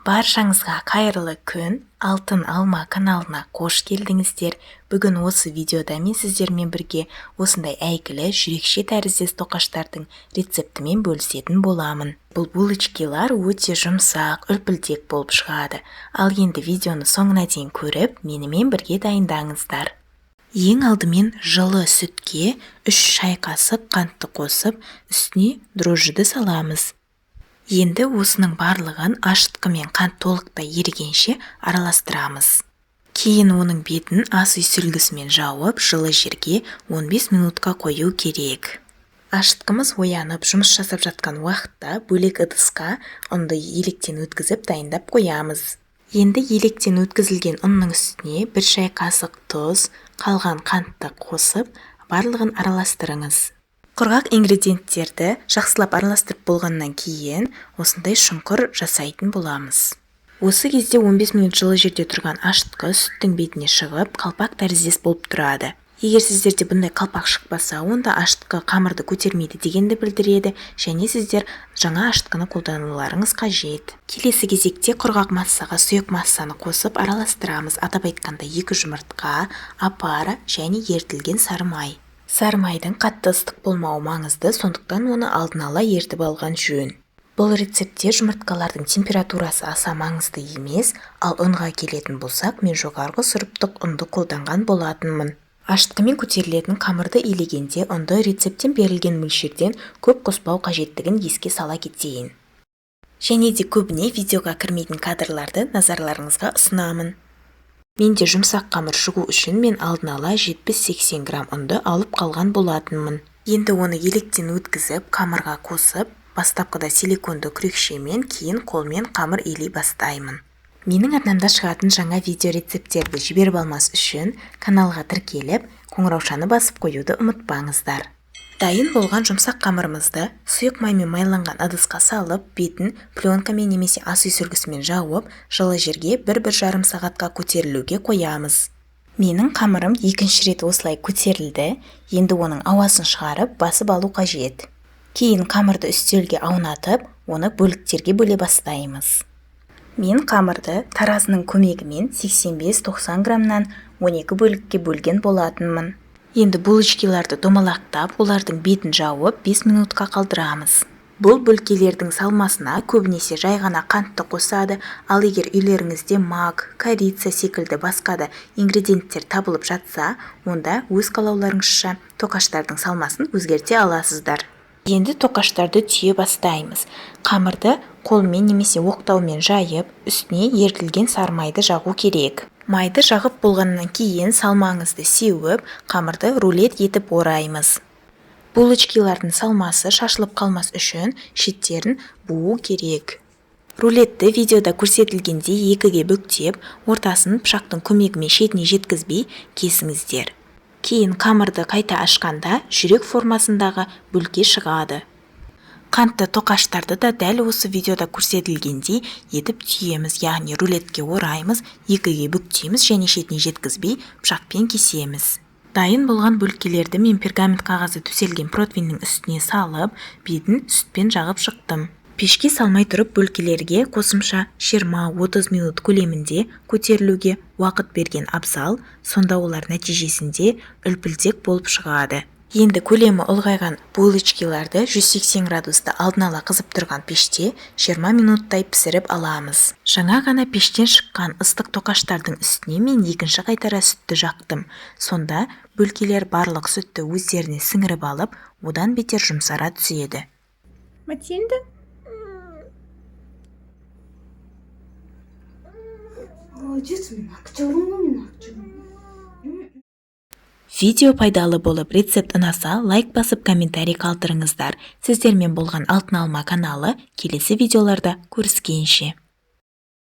Баршаңызға қайырлы күн, Алтын Алма каналына қош келдіңіздер. Бүгін осы видеода мен сіздермен бірге осындай әйгілі жүрекше тәріздес тоқаштардың рецептімен бөлісетін боламын. Бұл булочкилар өте жұмсақ, үлпілдек болып шығады. Ал енді видеоны соңына дейін көріп, менімен бірге дайындаңыздар. Ең алдымен жылы сүтке 3 шай қасық қантты қосып, үстіне дрожжиді саламыз. Енді осының барлығын ашытқымен қант толықтай ерігенше араластырамыз. Кейін оның бетін ас үй сүлгісімен жауып, жылы жерге 15 минутқа қою керек. Ашытқымыз оянып, жұмыс жасап жатқан уақытта бөлек ыдысқа ұнды електен өткізіп дайындап қоямыз. Енді електен өткізілген ұнның үстіне 1 шай қасық тұз, қалған қантты қосып, барлығын араластырыңыз. Құрғақ ингредиенттерді жақсылап араластырып болғаннан кейін осындай шұңқыр жасайтын боламыз. Осы кезде 15 минут жылы жерде тұрған ашытқы сүттің бетіне шығып, қалпақ тәріздес болып тұрады. Егер сіздерде бұндай қалпақ шықпаса, онда ашытқы қамырды көтермейді дегенді білдіреді, және сіздер жаңа ашытқыны қолдануларыңыз қажет. Келесі кезекте құрғақ массаға сұйық массаны қосып араластырамыз. Атап айтқанда 2 жұмыртқа, апара және ертілген сары май. Сары майдың қатты ыстық болмауы маңызды, сондықтан оны алдын ала ертіп алған жөн. Бұл рецептте жұмыртқалардың температурасы аса маңызды емес, ал ұнға келетін болсақ, мен жоғарғы сұрыптық ұнды қолданған болатынмын. Ашытқымен көтерілетін қамырды илегенде ұнды рецептен берілген мөлшерден көп қоспау қажеттігін еске сала кетейін. Және де көбіне видеоға кірмейтін кадрларды назарларыңызға ұсынамын. Менде жұмсақ қамыр шығу үшін мен алдын ала 70-80 грамм ұнды алып қалған болатынмын. Енді оны електен өткізіп, қамырға қосып, бастапқыда силиконды күрекшемен, кейін қолмен қамыр илей бастаймын. Менің арнамда шығатын жаңа видео рецепттерді жіберіп алмас үшін каналға тіркеліп, қоңыраушаны басып қоюды ұмытпаңыздар. Дайын болған жұмсақ қамырымызды сұйық маймен майланған ыдысқа салып, бетін пленкамен немесе ас үй сүлгісімен жауып, жылы жерге 1-1,5 сағатқа көтерілуге қоямыз. Менің қамырым екінші рет осылай көтерілді, енді оның ауасын шығарып, басып алу қажет. Кейін қамырды үстелге аунатып, оны бөліктерге бөле бастаймыз. Мен қамырды таразының көмегімен 85-90 граммнан 12 бөлікке бөлген болатынмын. Енді булочкиларды домалақтап, олардың бетін жауып 5 минутқа қалдырамыз. Бұл бөлкелердің салмасына көбінесе жай ғана қантты қосады, ал егер үйлеріңізде мак, корица секілді басқа да ингредиенттер табылып жатса, онда өз қалауларыңызша тоқаштардың салмасын өзгерте аласыздар. Енді тоқаштарды түйе бастаймыз. Қамырды қолмен немесе оқтаумен жайып, үстіне ертілген сары майды жағу керек. Майды жағып болғаннан кейін салмаңызды сеуіп, қамырды рулет етіп ораймыз. Булочкилардың салмасы шашылып қалмас үшін шеттерін буу керек. Рулетті видеода көрсетілгендей 2-ге бүктеп, ортасын пышақтың көмегімен шетіне жеткізбей кесіңіздер. Кейін қамырды қайта ашқанда жүрек формасындағы бүлке шығады. Қантты тоқаштарды да дәл осы видеода көрсетілгендей етіп түйеміз, яғни рулетке ораймыз, 2-ге бүктейміз және шетіне жеткізбей пышақпен кесеміз. Дайын болған бөлкелерді мен пергамент қағазы төселген противеннің үстіне салып, бетін сүтпен жағып шықтым. Пешке салмай тұрып бөлкелерге қосымша 20-30 минут көлемінде көтерілуге уақыт берген абзал, сонда олар нәтижесінде үлпілдек болып шығады. Енді көлемі ұлғайған булочкиларды 180 градуста алдын ала қызып тұрған пеште 20 минуттай пісіріп аламыз. Жаңа ғана пештен шыққан ыстық тоқаштардың үстіне мен екінші қайтара сүтті жақтым. Сонда бөлкелер барлық сүтті өздеріне сіңіріп алып, одан бетер жұмсара түседі. Матильда? Видео пайдалы болып, рецепт ұнаса, лайк басып, комментарий қалдырыңыздар. Сіздермен болған Алтын Алма каналы келесі видеоларда көріскенше.